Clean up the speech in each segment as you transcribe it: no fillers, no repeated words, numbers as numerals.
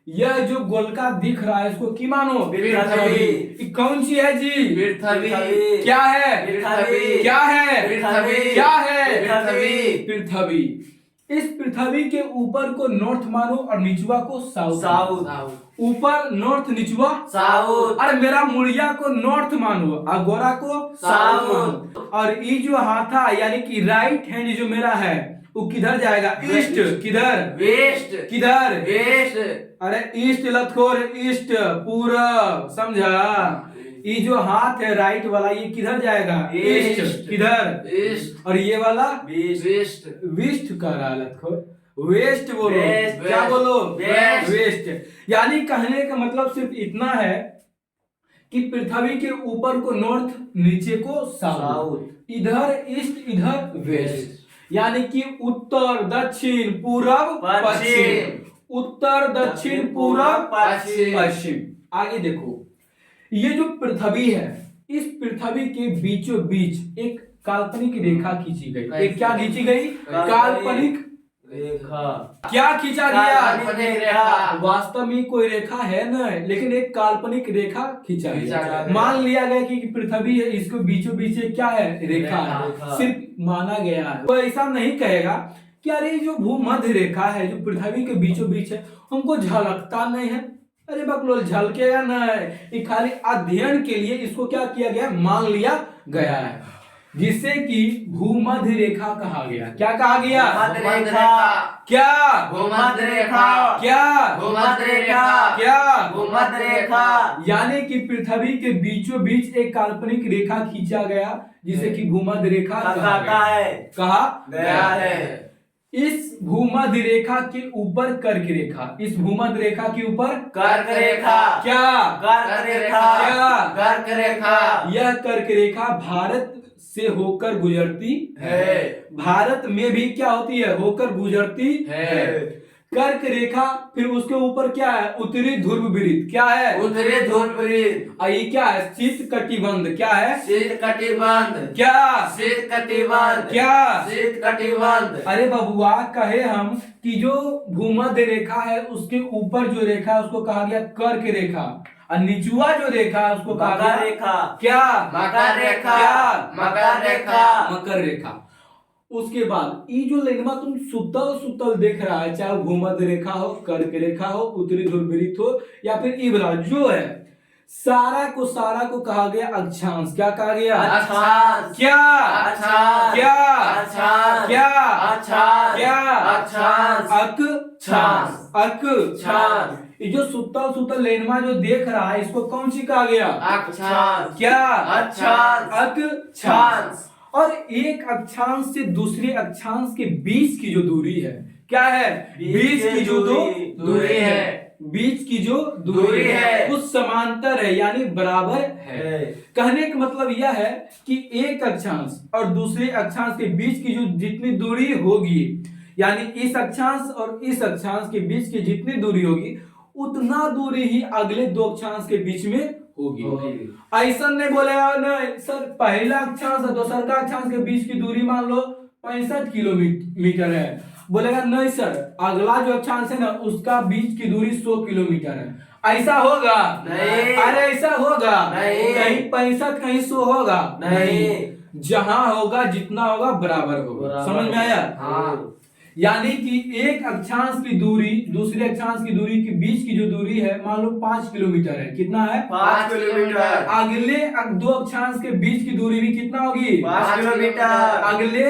यह जो गोलका दिख रहा है इसको की मानो पृथ्वी। कौन सी है जी? पृथ्वी। क्या है? पृथ्वी। क्या है? पृथ्वी। क्या है? पृथ्वी। पृथ्वी। इस पृथ्वी के ऊपर को नॉर्थ मानो और निचवा को साउथ। साउथ। ऊपर नॉर्थ, निचवा साउथ। और मेरा मुड़िया को नॉर्थ मानो और गोरा को साउथ मानो। और ये जो हाथा यानी कि राइट हैंड जो मेरा है वो किधर जाएगा? ईस्ट। किधर? वेस्ट। किधर? वेस्ट। अरे ईस्ट लतखोर, ईस्ट पूरब, समझा? ये जो हाथ है राइट वाला ये किधर जाएगा? ईस्ट। किधर? ईस्ट। और ये वाला वेस्ट। वेस्ट का रहा लतखोर, वेस्ट बोलो। वेस्ट। क्या बोलो? वेस्ट। वेस्ट। यानी कहने का मतलब सिर्फ इतना है कि पृथ्वी के ऊपर को नॉर्थ, नीचे को साउथ, इधर ईस्ट, इधर वेस्ट। यानी कि उत्तर, दक्षिण, पूरब, पश्चिम। उत्तर, दक्षिण, पूरब, पश्चिम। आगे देखो, ये जो पृथ्वी है इस पृथ्वी के बीचों बीच एक काल्पनिक रेखा खींची गई। एक क्या खींची गई? काल्पनिक रेखा। क्या खींचा गया? काल्पनिक रेखा। वास्तव में कोई रेखा है न, लेकिन एक काल्पनिक रेखा खींचा गया। मान लिया गया कि पृथ्वी है, इसको बीचों बीच एक क्या है? रेखा है। सिर्फ माना गया है, वो ऐसा नहीं कहेगा कि अरे जो भूमध्य रेखा है जो पृथ्वी के बीचों बीच है हमको झलकता नहीं है। अरे बकलोल, झलकेगा नहीं, ये खाली अध्ययन के लिए इसको क्या किया गया? मान लिया गया है, जिससे कि भूमध्य रेखा कहा गया। क्या कहा गया? भूमध्य रेखा। क्या? भूमध्य रेखा। क्या? भूमध्य रेखा। क्या? भूमध्य रेखा। यानी कि पृथ्वी के बीचों बीच एक काल्पनिक रेखा खींचा गया जिसे कि भूमध्य रेखा कहा गया है। इस भूमध्य रेखा के ऊपर कर्क रेखा, इस भूमध्य रेखा के ऊपर कर्क रेखा। क्या? कर्क रेखा। क्या? कर्क रेखा। यह कर्क रेखा भारत से होकर गुजरती है। भारत में भी क्या होती है? होकर गुजरती है। कर्क रेखा, फिर उसके ऊपर क्या है? उत्तरी ध्रुव वृत्त। क्या है? उत्तरी ध्रुव वृत्त। ये क्या है? शीत कटिबंध। क्या है? शीत कटिबंध। क्या? शीत कटिबंध। क्या? शीत कटिबंध। अरे बबुआ, कहे हम कि जो भूमध्य रेखा है उसके ऊपर जो रेखा है उसको कहा गया कर्क रेखा और निचुआ जो रेखा है उसको कहा गया रेखा। क्या? मकर रेखा। क्या? मकर रेखा। मकर रेखा। उसके बाद ये जो लाइनमा तुम सुतल सुतल देख रहा है, चाहे भूमध्य रेखा हो, कर्क रेखा हो, उत्तरी ध्रुव वृत्त हो या फिर इबरा जो है, सारा को कहा गया अक्षांश। क्या कहा गया? अक्षांश। क्या? अक्षांश। क्या? अक्षांश। क्या? अक्षांश। क्या? अक्षांश। अक्षांश। अक्षांश। ये जो सुतल लेनमा जो देख रहा है इसको कौन सी कहा गया? अक्षांश। क्या? अक्षांश। अक्षांश। और एक अक्षांश से दूसरे अक्षांश के बीच की जो दूरी है, क्या है? बीच की जो दूरी है, बीच की जो दूरी है उस समांतर है यानी बराबर है। कहने का मतलब यह है कि एक अक्षांश और दूसरे अक्षांश के बीच की जो जितनी दूरी होगी, यानी इस अक्षांश और इस अक्षांश के बीच की जितनी दूरी होगी उतना दूरी ही अगले दो अक्षांश के बीच में होगी। ऐसा नहीं बोलेगा नहीं सर पहला अक्षांश और दूसरा अक्षांश के बीच की दूरी मान लो 65 किलोमीटर है, बोलेगा नहीं सर अगला जो अक्षांश है ना उसका बीच की दूरी 100 किलोमीटर है। ऐसा होगा? नहीं। अरे ऐसा होगा? नहीं। कहीं 65 कहीं 100 होगा? नहीं। जहां होगा जितना होगा बराबर होगा। समझ में आया? हाँ। यानी कि एक अक्षांश की दूरी दूसरे अक्षांश की दूरी के बीच की जो दूरी है मान लो 5 किलोमीटर है। कितना है? 5 किलोमीटर। अगले दो अक्षांश के बीच की दूरी भी कितना होगी? 5 किलोमीटर। अगले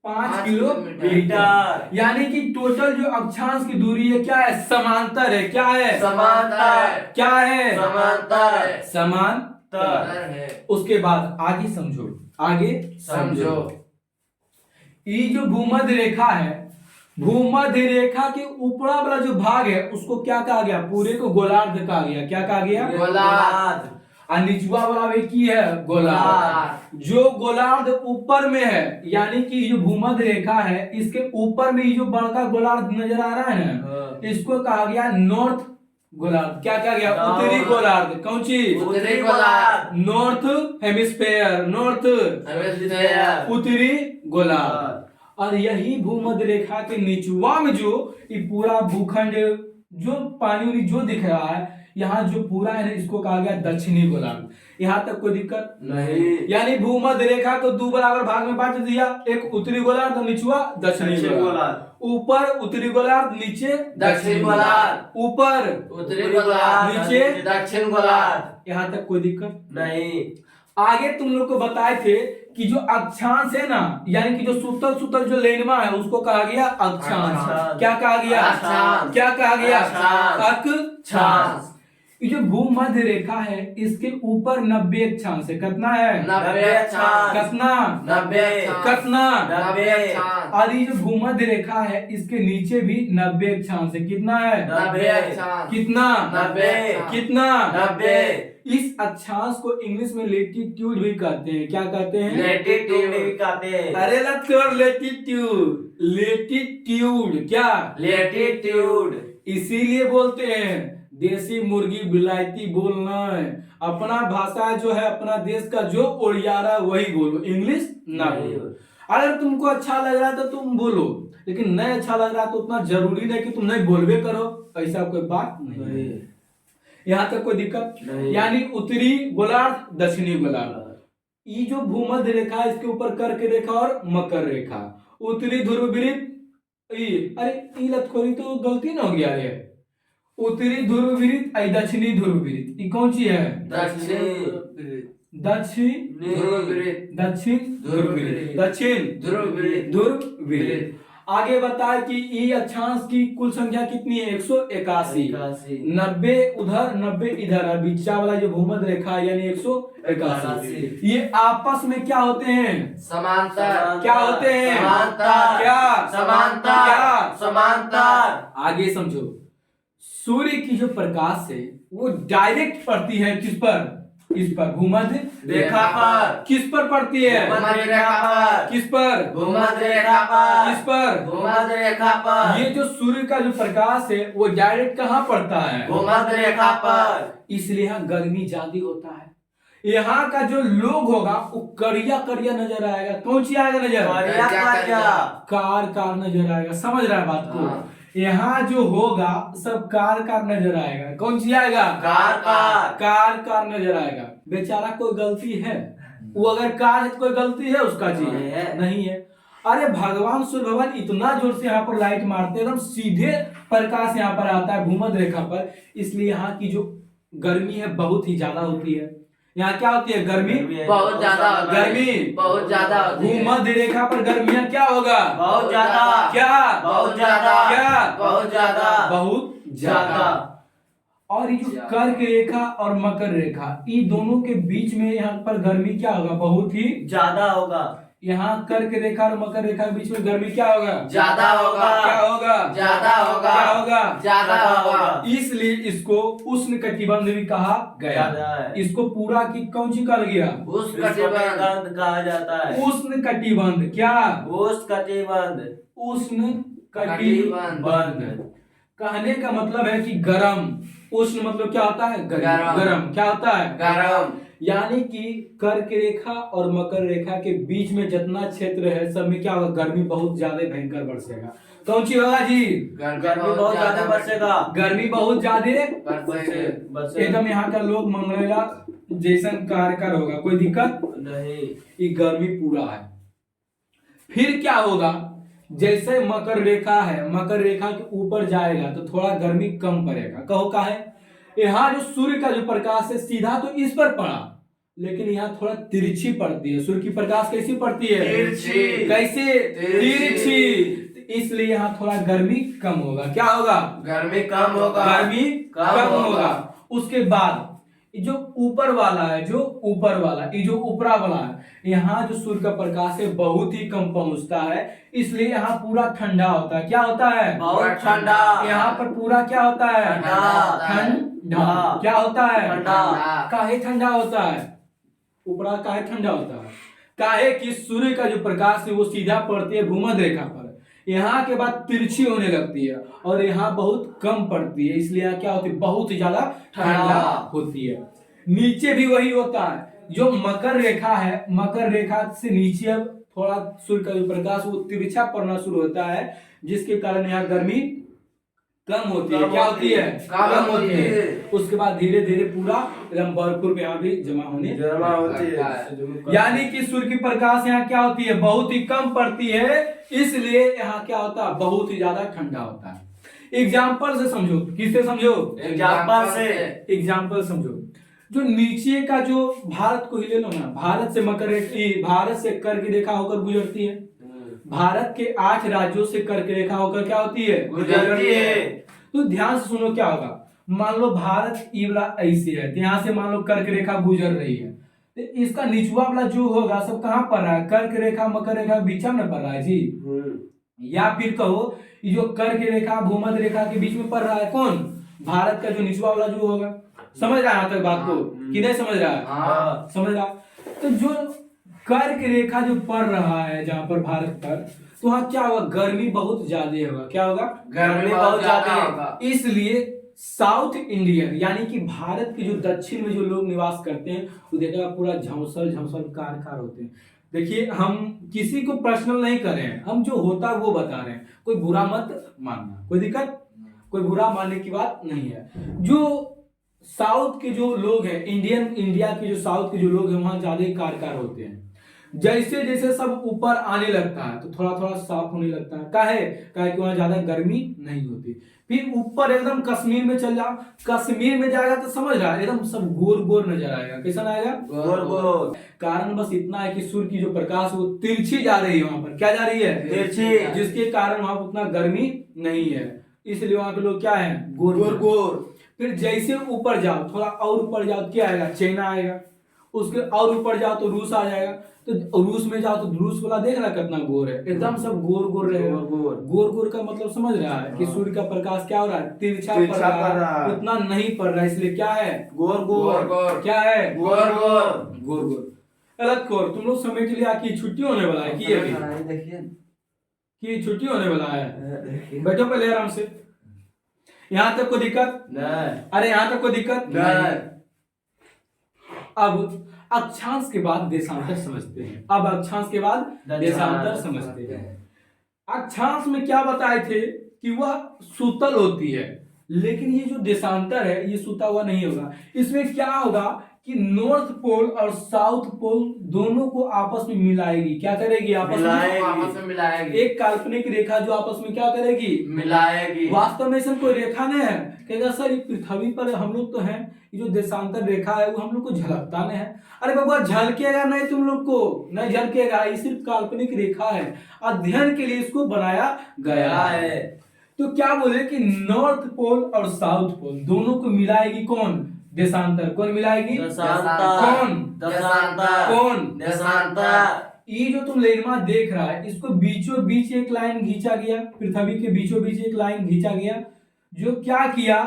5 किलोमीटर। यानी कि टोटल जो अक्षांश की दूरी है क्या है? समांतर है। क्या है? समांतर। क्या है? समांतर। समांतर है। उसके बाद आगे समझो, आगे समझो। ये जो भूमध्य रेखा है, भूमध्य रेखा के ऊपरा वाला जो भाग है उसको क्या कहा गया? पूरे को गोलार्ध कहा गया। क्या कहा गया? गोलार्ध। और निचवा वाला भी की है? गोलार्ध। जो गोलार्ध ऊपर में है यानी कि जो भूमध्य रेखा है इसके ऊपर में जो बड़का गोलार्ध नजर आ रहा है ना इसको कहा गया नॉर्थ गोलार्ध। क्या कहा गया? उत्तरी गोलार्ध। कौन सी? उत्तरी गोलार्ध। North hemisphere. North hemisphere. उत्तरी गोलार्ध। और यही भूमध्य रेखा के निचवा में जो ये पूरा भूखंड जो पानी उनी जो दिख रहा है यहाँ जो पूरा है ना इसको कहा गया दक्षिणी गोलार्ध। यहाँ तक कोई दिक्कत नहीं। यानी भूमध्य रेखा को दो बराबर भाग में बांट दिया, एक उत्तरी गोलार्ध और निचवा दक्षिणी गोलार्ध। ऊपर उत्तरी गोलार्ध, नीचे दक्षिण गोलार्ध। ऊपर उत्तरी गोलार्ध, नीचे दक्षिण गोलार्ध। यहाँ तक कोई दिक्कत नहीं। आगे तुम लोग को बताए थे कि जो अक्षांश है ना यानी कि जो सूत्र सूत्र जो लेनमा है उसको कहा गया अक्षांश। क्या कहा गया? अक्षांश। क्या कहा गया? अक्षांश। अक्षांश। ये जो भूमध्य रेखा है इसके ऊपर 90 अक्षांश है। कितना है? 90 अक्षांश। कितना? 90। कितना? 90 अक्षांश। और ये जो भूमध्य रेखा है इसके नीचे भी 90 अक्षांश है। कितना है? 90 अक्षांश। कितना? 90। कितना? 90। इस अक्षांश को इंग्लिश में लेटीट्यूड भी कहते हैं। क्या कहते हैं? लेटीट्यूड कहते हैं। अरे लत कर लेटीट्यूड। लेटीट्यूड क्या? लेटीट्यूड। इसीलिए बोलते हैं देसी मुर्गी बिलायती बोलना है। अपना भाषा जो है अपना देश का जो ओडिया रहा है वही बोलो, इंग्लिश ना बोलो। अगर तुमको अच्छा लग रहा है तो तुम बोलो, लेकिन नहीं अच्छा लग रहा तो उतना जरूरी नहीं कि तुम नहीं बोलबे करो, ऐसा कोई बात नहीं। यहाँ तक कोई दिक्कत नहीं। यानी उत्तरी गोलार्ध दक्षिणी गोलार्ध। ये जो भूमध्य रेखा है इसके ऊपर कर्क रेखा और मकर रेखा। उत्तरी ध्रुव वृत्त, अरे ये लतखोरी तो गलती ना हो गया है। उत्तरी ध्रुव वृत्त दक्षिणी ध्रुव वृत्त, ये कौन सी है? दक्षिण ध्रुव वृत्त। दक्षिण ध्रुव वृत्त। दक्षिण ध्रुव वृत्त। ध्रुव वृत्त। आगे बताए कि ई अक्षांश की कुल संख्या कितनी है? 181। 90 उधर 90 इधर है, बीचा वाला जो भूमध्य रेखा है यानी 181। ये आपस में क्या होते हैं? समांतर। क्या होते हैं? समांतर। क्या? समांतर। क्या? समांतर। आगे समझो, सूर्य की जो प्रकाश है वो डायरेक्ट पड़ती है किस पर? इस पर भूमध्य रेखा पर। किस पर पड़ती है? भूमध्य रेखा पर। किस पर? भूमध्य रेखा पर। किस पर? भूमध्य रेखा पर। ये जो सूर्य का जो प्रकाश है वो डायरेक्ट कहाँ पड़ता है? भूमध्य रेखा पर। इसलिए यहाँ गर्मी ज्यादा होता है। यहाँ का जो लोग होगा वो करिया करिया नजर आएगा। कौन सी आएगा नजर? करिया करिया। कार कार नजर आएगा। समझ रहा है बात को? हाँ। यहाँ जो होगा सब कार कार नजर आएगा। कौन सी आएगा? Car car. कार कार नजर आएगा। बेचारा कोई गलती है? वो अगर कार है तो कोई गलती है उसका जी? नहीं है। अरे भगवान सूर्य भगवान इतना जोर से यहाँ पर लाइट मारते हैं एकदम सीधे प्रकाश यहाँ पर आता है भूमध्य रेखा पर, इसलिए यहाँ की जो गर्मी है बहुत ही ज्यादा होती है। यहाँ क्या होती है? गर्मी बहुत ज्यादा। गर्मी बहुत ज्यादा। भूमध्य रेखा पर गर्मियाँ क्या होगा? बहुत ज्यादा। क्या? बहुत ज्यादा। क्या? बहुत ज्यादा। बहुत ज्यादा। और ये जो कर्क रेखा और मकर रेखा ये दोनों के बीच में यहाँ पर गर्मी क्या होगा? बहुत ही ज्यादा होगा। यहाँ कर्क रेखा और मकर रेखा के बीच में गर्मी क्या होगा? ज्यादा होगा। क्या होगा? ज्यादा होगा। क्या होगा? ज्यादा होगा। इसलिए इसको उष्ण कटिबंध भी कहा गया है। इसको पूरा की कौन सी कहा गया? उष्ण कटिबंध कहा जाता है। उष्ण कटिबंध। क्या? उष्ण कटिबंध। उष्ण कटिबंध कहने का मतलब है कि गरम। उष्ण मतलब क्या होता है? गरम। गरम क्या होता है? गरम। यानी कि कर्क रेखा और मकर रेखा के बीच में जितना क्षेत्र है सब में क्या होगा? गर्मी बहुत ज्यादा भयंकर बरसेगा। कौन सी होगा जी? गर्मी बहुत ज्यादा बरसेगा। गर्मी बहुत ज्यादा बरसेगा। एकदम यहाँ का लोग मंगलेगा जैसन कार्यकर होगा। कोई दिक्कत नहीं। ये गर्मी पूरा है। फिर क्या होगा? जैसे मकर रेखा है, मकर रेखा के ऊपर जाएगा तो थोड़ा गर्मी कम पड़ेगा। कहो का है? यहाँ जो सूर्य का जो प्रकाश है सीधा तो इस पर पड़ा, लेकिन यहाँ थोड़ा तिरछी पड़ती है। सूर्य की प्रकाश कैसी पड़ती है? तिरछी। कैसे? तिरछी। इसलिए यहाँ थोड़ा गर्मी कम होगा। क्या होगा? गर्मी कम होगा। गर्मी कम होगा। उसके बाद जो ऊपर वाला है, जो ऊपर वाला, ये जो ऊपरा वाला है, यहाँ जो सूर्य का प्रकाश है बहुत ही कम पहुंचता है, इसलिए यहाँ पूरा ठंडा होता है। क्या होता है? बहुत ठंडा। यहाँ पर पूरा क्या होता है? ठंडा। क्या होता है? ठंडा। काहे ठंडा होता है? ऊपरा काहे ठंडा होता है? काहे कि सूर्य का जो प्रकाश है वो सीधा पड़ती है भूमध्य रेखा पर, यहाँ के बाद तिरछी होने लगती है और यहाँ बहुत कम पड़ती है, इसलिए यहाँ क्या होती है? बहुत ही ज्यादा ठंडा होती है। नीचे भी वही होता है। जो मकर रेखा है, मकर रेखा से नीचे अब थोड़ा सूर्य का जो प्रकाश वो तिरछा पड़ना शुरू होता है, जिसके कारण यहाँ गर्मी कम होती है। क्या होती है? कम होती है। उसके बाद धीरे धीरे पूरा एकदम भरपूर यहाँ भी जमा होती है। यानी कि सूर्य की प्रकाश यहाँ क्या होती है? बहुत ही कम पड़ती है, इसलिए यहाँ क्या होता है? बहुत ही ज्यादा ठंडा होता है। एग्जाम्पल से समझो। किससे समझो? एग्जाम्पल से। एग्जाम्पल समझो। जो नीचे का जो भारत को ही ले लो ना, भारत से भारत से कर्क रेखा होकर गुजरती है। भारत के 8 राज्यों से कर्क रेखा होकर क्या होती है? गुजरती है। तो ध्यान से सुनो क्या होगा। मान लो भारत ई वाला ऐसे है, तो यहाँ से मान लो कर्क रेखा गुजर रही है, तो इसका निचवा वाला जो होगा सब कहाँ पड़ रहा है? कर्क रेखा मकर रेखा बीच में पड़ रहा है जी। या फिर कहो ये जो कर्क रेखा भूमध्य रेखा के बीच में पड़ रहा है कौन? भारत का जो निचवा वाला जो होगा। समझ रहा है यहाँ तक बात को कि नहीं समझ रहा है? हाँ। समझ रहा। तो जो कर्क रेखा जो पड़ रहा है जहाँ पर भारत पर, तो वहाँ क्या होगा? गर्मी बहुत ज्यादा होगा। क्या होगा? गर्मी बहुत ज्यादा होगा। इसलिए साउथ इंडियन यानी कि भारत के जो दक्षिण में जो लोग निवास करते हैं वो देखा पूरा झमसल झमसल कार होते हैं। देखिए हम किसी को पर्सनल नहीं कर रहे हैं, हम जो होता है वो बता रहे हैं। कोई बुरा मत मानना, कोई दिक्कत, कोई बुरा मानने की बात नहीं है। जो साउथ के जो लोग हैं, इंडिया के जो साउथ के जो लोग हैं वहां ज्यादा कार होते हैं। जैसे जैसे सब ऊपर आने लगता है तो थोड़ा थोड़ा साफ होने लगता है। काहे कि वहां ज्यादा गर्मी नहीं होती। फिर ऊपर एकदम कश्मीर में चल जाओ, कश्मीर में जाएगा तो समझ रहा है एकदम सब गोर गोर नजर आएगा। कैसा आएगा? गोर गोर। कारण बस इतना है कि सूर्य की जो प्रकाश वो तिरछी जा रही है, वहां पर क्या जा रही है? तिरछी। जिसके कारण वहां उतना गर्मी नहीं है, इसलिए वहां के लोग क्या है? गोर गोर गोर। फिर जैसे ऊपर जाओ, थोड़ा और ऊपर जाओ क्या आएगा? चाइना आएगा। उसके और ऊपर जाओ तो रूस आ जाएगा। तो रूस में जाओ तो रूस वाला देख रहा कितना गोर है, एकदम सब गोर गोर रहेगा। गोर गोर का मतलब समझ रहा है कि सूर्य का प्रकाश क्या हो रहा है? तिरछा पड़ रहा है, उतना नहीं पड़ रहा है, इसलिए क्या है? गोर गोर। क्या है? गोर गोर। गोर गोर। अलग कोर। तुम लोग समझ लिया कि छुट्टी होने वाला है कि अभी कि छुट्टी होने वाला है। बैठो पहले आराम से। यहाँ तक कोई दिक्कत नहीं? अरे यहाँ तक कोई दिक्कत नहीं। अब अक्षांश के बाद देशांतर समझते हैं। अब अक्षांश के बाद देशांतर समझते हैं। अक्षांश में क्या बताए थे कि वह सुतल होती है, लेकिन ये जो देशांतर है ये सुता हुआ नहीं होगा। इसमें क्या होगा कि नॉर्थ पोल और साउथ पोल दोनों को आपस में मिलाएगी। क्या करेगी? आपस में मिलाएगी। एक काल्पनिक रेखा जो आपस में क्या करेगी? मिलाएगी। वास्तव में ऐसा कोई रेखा नहीं है। कहेगा सर पृथ्वी पर हम लोग तो हैं, ये जो देशांतर रेखा है वो हम लोग को झलकता नहीं है। अरे बाबा झलकेगा नहीं, तुम लोग को नहीं झलकेगा, ये सिर्फ काल्पनिक रेखा है, अध्ययन के लिए इसको बनाया गया है। तो क्या बोले कि नॉर्थ पोल और साउथ पोल दोनों को मिलाएगी कौन? देशांतर। कौन मिलाएगी? कौन? कौन? ये जो तुम लेनमा देख रहा है इसको बीचों बीच एक लाइन खींचा गया, पृथ्वी के बीचों बीच एक लाइन खींचा गया, जो क्या किया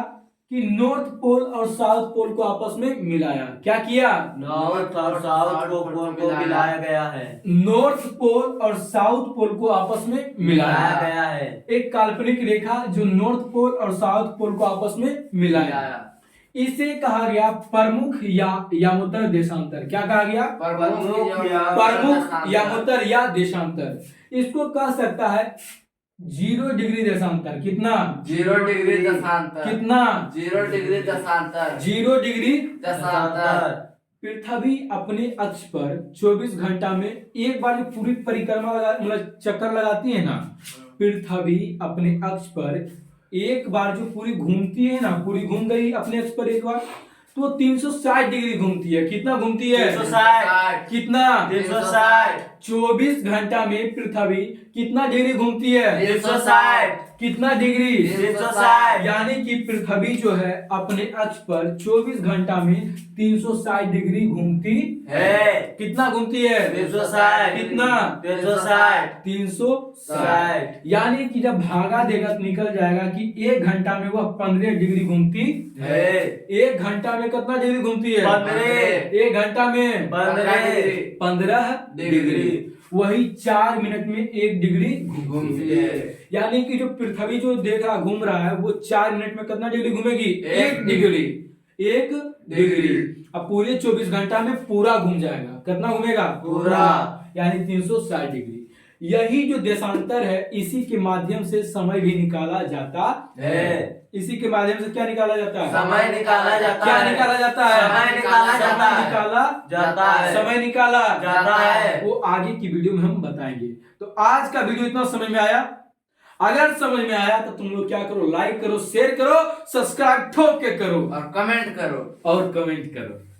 कि नॉर्थ पोल और साउथ पोल को आपस में मिलाया। क्या किया? नॉर्थ और साउथ पोल को मिलाया गया है। नॉर्थ पोल और साउथ पोल को आपस में मिलाया गया है। एक काल्पनिक रेखा जो नॉर्थ पोल और साउथ पोल को आपस में मिलाया। इसे कहा गया प्रमुख या यामोत्तर देशांतर। क्या कहा गया? प्रमुख यामोत्तर या देशांतर। इसको कह सकता है 0 डिग्री देशांतर। कितना? 0 डिग्री देशांतर। कितना? 0 डिग्री देशांतर। 0 डिग्री देशांतर। पृथ्वी अपने अक्ष पर 24 घंटा में एक बार जो पूरी परिक्रमा मतलब चक्कर लगाती है ना, पृथ्वी अपने अक्ष पर एक बार जो पूरी घूमती है ना, पूरी घूम गई अपने अक्ष पर एक बार, तो 360 डिग्री घूमती है। कितना घूमती है? 360। कितना? 360। 24 घंटा में पृथ्वी कितना डिग्री घूमती है? 360। कितना डिग्री? 360। यानी कि पृथ्वी जो है अपने अक्ष पर 24 घंटा में 360 डिग्री घूमती है। कितना घूमती है? 360। कितना? 360। 360। यानी कि जब भागा देगा तो निकल जाएगा कि 1 घंटा में वह 15 डिग्री घूमती है। 1 घंटा में कितना डिग्री घूमती है? 15। 1 घंटा में 15 डिग्री। वही 4 मिनट में 1 डिग्री घूमती है। यानी कि जो पृथ्वी जो देख रहा घूम रहा है वो 4 मिनट में कितना डिग्री घूमेगी? 1 डिग्री। 1 डिग्री। अब पूरे 24 घंटा में पूरा घूम जाएगा। कितना घूमेगा? पूरा। यानी 360 डिग्री। यही जो देशांतर है, इसी के माध्यम से समय भी निकाला जाता है। इसी के माध्यम से क्या निकाला जाता है? समय निकाला जाता क्या है। निकाला जाता है? समय निकाला जाता समय है। निकाला जाता है। समय निकाला जाता है। वो आगे की वीडियो में हम बताएंगे। तो आज का वीडियो इतना समझ में आया? अगर समझ में आया तो तुम लोग क्या करो, लाइक करो, शेयर करो, सब्सक्राइब ठोक के करो और कमेंट करो। और कमेंट करो।